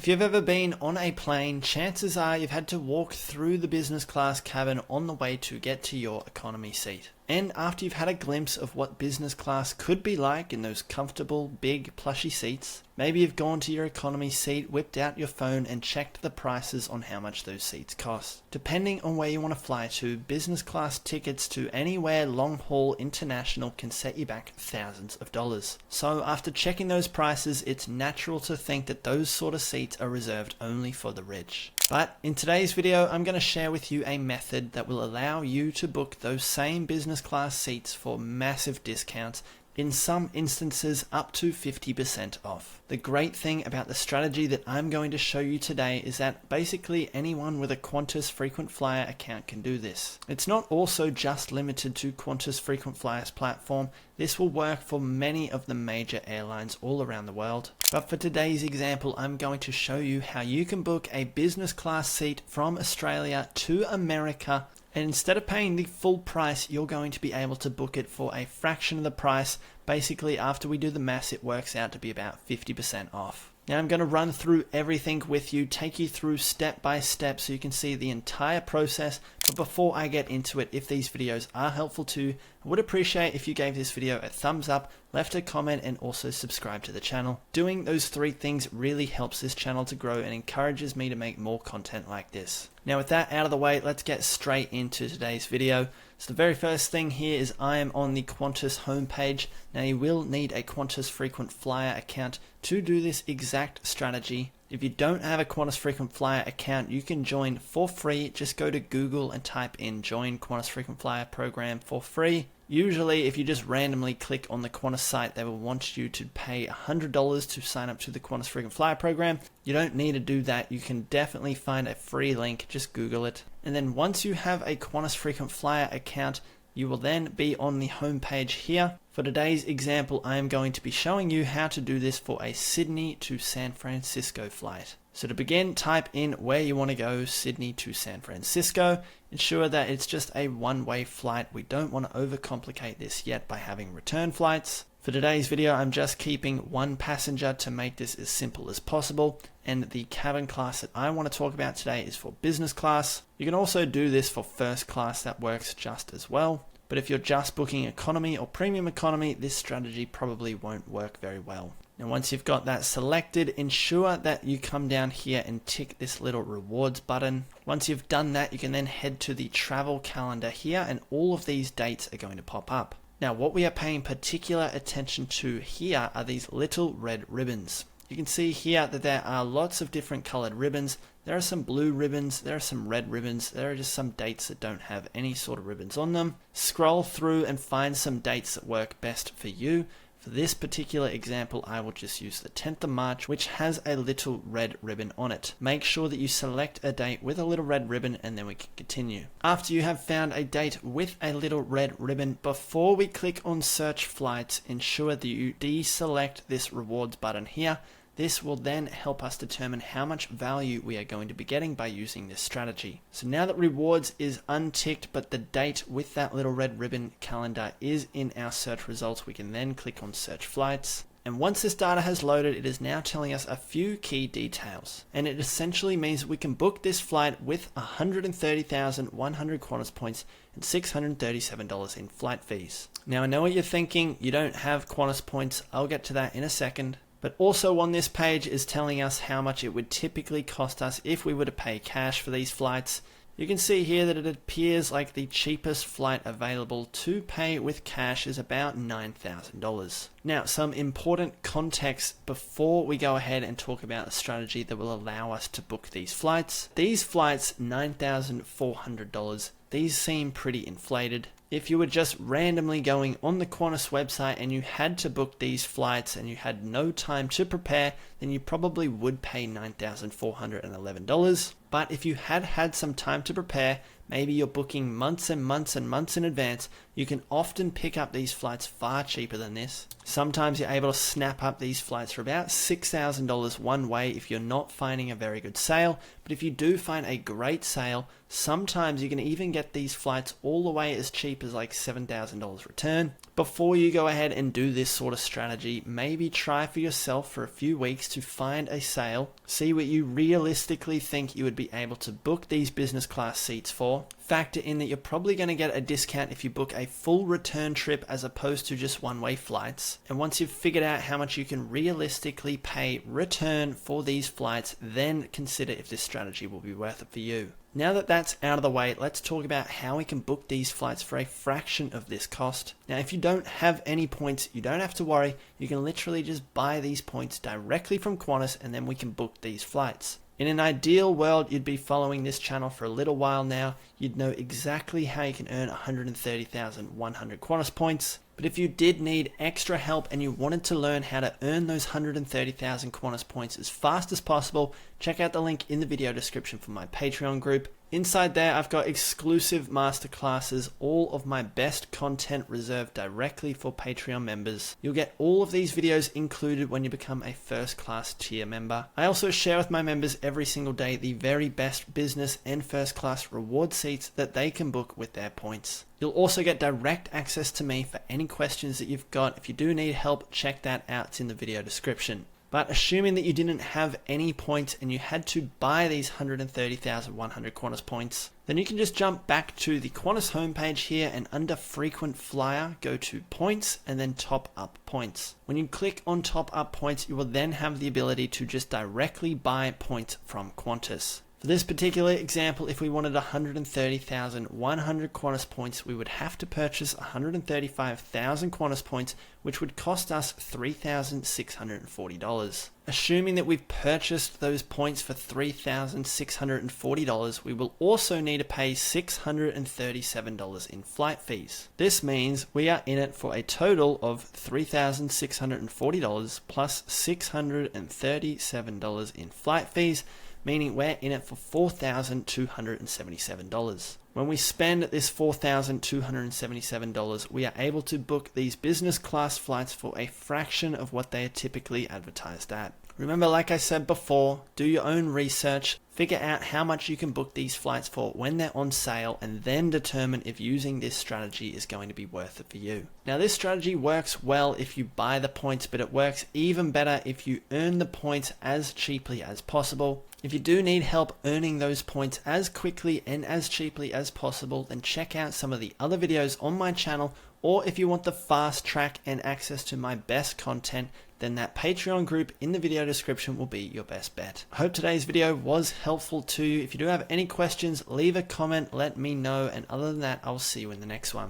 If you've ever been on a plane, chances are you've had to walk through the business class cabin on the way to get to your economy seat. And after you've had a glimpse of what business class could be like in those comfortable, big, plushy seats, maybe you've gone to your economy seat, whipped out your phone and checked the prices on how much those seats cost. Depending on where you want to fly to, business class tickets to anywhere long-haul international can set you back thousands of dollars. So after checking those prices, it's natural to think that those sort of seats are reserved only for the rich. But in today's video, I'm going to share with you a method that will allow you to book those same business class seats for massive discounts, in some instances up to 50% off. The great thing about the strategy that I'm going to show you today is that basically anyone with a Qantas frequent flyer account can do this. It's not also just limited to Qantas frequent flyers platform. This will work for many of the major airlines all around the world. But for today's example, I'm going to show you how you can book a business class seat from Australia to America, and instead of paying the full price, you're going to be able to book it for a fraction of the price. Basically, after we do the maths, it works out to be about 50% off. Now I'm going to run through everything with you, take you through step by step so you can see the entire process. But before I get into it, if these videos are helpful to you, I would appreciate if you gave this video a thumbs up, left a comment, and also subscribe to the channel. Doing those three things really helps this channel to grow and encourages me to make more content like this. Now with that out of the way, let's get straight into today's video. So the very first thing here is I am on the Qantas homepage. Now you will need a Qantas frequent flyer account to do this exact strategy. If you don't have a Qantas frequent flyer account, you can join for free. Just go to Google and type in join Qantas frequent flyer program for free. Usually if you just randomly click on the Qantas site, they will want you to pay $100 to sign up to the Qantas frequent flyer program. You don't need to do that. You can definitely find a free link, just Google it. And then once you have a Qantas frequent flyer account, you will then be on the home page here. For today's example, I am going to be showing you how to do this for a Sydney to San Francisco flight. So to begin, type in where you want to go, Sydney to San Francisco. Ensure that it's just a one-way flight. We don't want to overcomplicate this yet by having return flights. For today's video, I'm just keeping one passenger to make this as simple as possible. And the cabin class that I want to talk about today is for business class. You can also do this for first class, that works just as well. But if you're just booking economy or premium economy, this strategy probably won't work very well. Now once you've got that selected, ensure that you come down here and tick this little rewards button. Once you've done that, you can then head to the travel calendar here and all of these dates are going to pop up. Now what we are paying particular attention to here are these little red ribbons. You can see here that there are lots of different colored ribbons. There are some blue ribbons, there are some red ribbons, there are just some dates that don't have any sort of ribbons on them. Scroll through and find some dates that work best for you. For this particular example, I will just use the 10th of March, which has a little red ribbon on it. Make sure that you select a date with a little red ribbon and then we can continue. After you have found a date with a little red ribbon, before we click on search flights, ensure that you deselect this rewards button here. This will then help us determine how much value we are going to be getting by using this strategy. So now that rewards is unticked, but the date with that little red ribbon calendar is in our search results, we can then click on search flights. And once this data has loaded, it is now telling us a few key details. And it essentially means we can book this flight with 130,100 Qantas points and $637 in flight fees. Now I know what you're thinking, you don't have Qantas points. I'll get to that in a second. But also on this page is telling us how much it would typically cost us if we were to pay cash for these flights. You can see here that it appears like the cheapest flight available to pay with cash is about $9,000. Now, some important context before we go ahead and talk about the strategy that will allow us to book these flights. These flights, $9,400, these seem pretty inflated. If you were just randomly going on the Qantas website and you had to book these flights and you had no time to prepare, then you probably would pay $9,411. But if you had some time to prepare, maybe you're booking months and months and months in advance, you can often pick up these flights far cheaper than this. Sometimes you're able to snap up these flights for about $6,000 one way if you're not finding a very good sale. But if you do find a great sale, sometimes you can even get these flights all the way as cheap as like $7,000 return. Before you go ahead and do this sort of strategy, maybe try for yourself for a few weeks to find a sale. see what you realistically think you would be able to book these business class seats for. Factor in that you're probably going to get a discount if you book a full return trip as opposed to just one-way flights. And once you've figured out how much you can realistically pay return for these flights, then consider if this strategy will be worth it for you. Now that that's out of the way, let's talk about how we can book these flights for a fraction of this cost. Now, if you don't have any points, you don't have to worry. You can literally just buy these points directly from Qantas and then we can book these flights. In an ideal world, you'd be following this channel for a little while now. You'd know exactly how you can earn 130,100 Qantas points. But if you did need extra help and you wanted to learn how to earn those 130,000 Qantas points as fast as possible, check out the link in the video description for my Patreon group. Inside there, I've got exclusive masterclasses, all of my best content reserved directly for Patreon members. You'll get all of these videos included when you become a first class tier member. I also share with my members every single day the very best business and first class reward seats that they can book with their points. You'll also get direct access to me for any questions that you've got. If you do need help, check that out. It's in the video description. But assuming that you didn't have any points and you had to buy these 130,100 Qantas points, then you can just jump back to the Qantas homepage here and under frequent flyer, go to points and then top up points. When you click on top up points, you will then have the ability to just directly buy points from Qantas. For this particular example, if we wanted 130,100 Qantas points, we would have to purchase 135,000 Qantas points, which would cost us $3,640. Assuming that we've purchased those points for $3,640, we will also need to pay $637 in flight fees. This means we are in it for a total of $3,640 plus $637 in flight fees, meaning we're in it for $4,277. When we spend this $4,277, we are able to book these business class flights for a fraction of what they are typically advertised at. Remember, like I said before, do your own research, figure out how much you can book these flights for when they're on sale, and then determine if using this strategy is going to be worth it for you. Now, this strategy works well if you buy the points, but it works even better if you earn the points as cheaply as possible. If you do need help earning those points as quickly and as cheaply as possible, then check out some of the other videos on my channel, or if you want the fast track and access to my best content, then that Patreon group in the video description will be your best bet. I hope today's video was helpful to you. If you do have any questions, leave a comment, let me know, and other than that, I'll see you in the next one.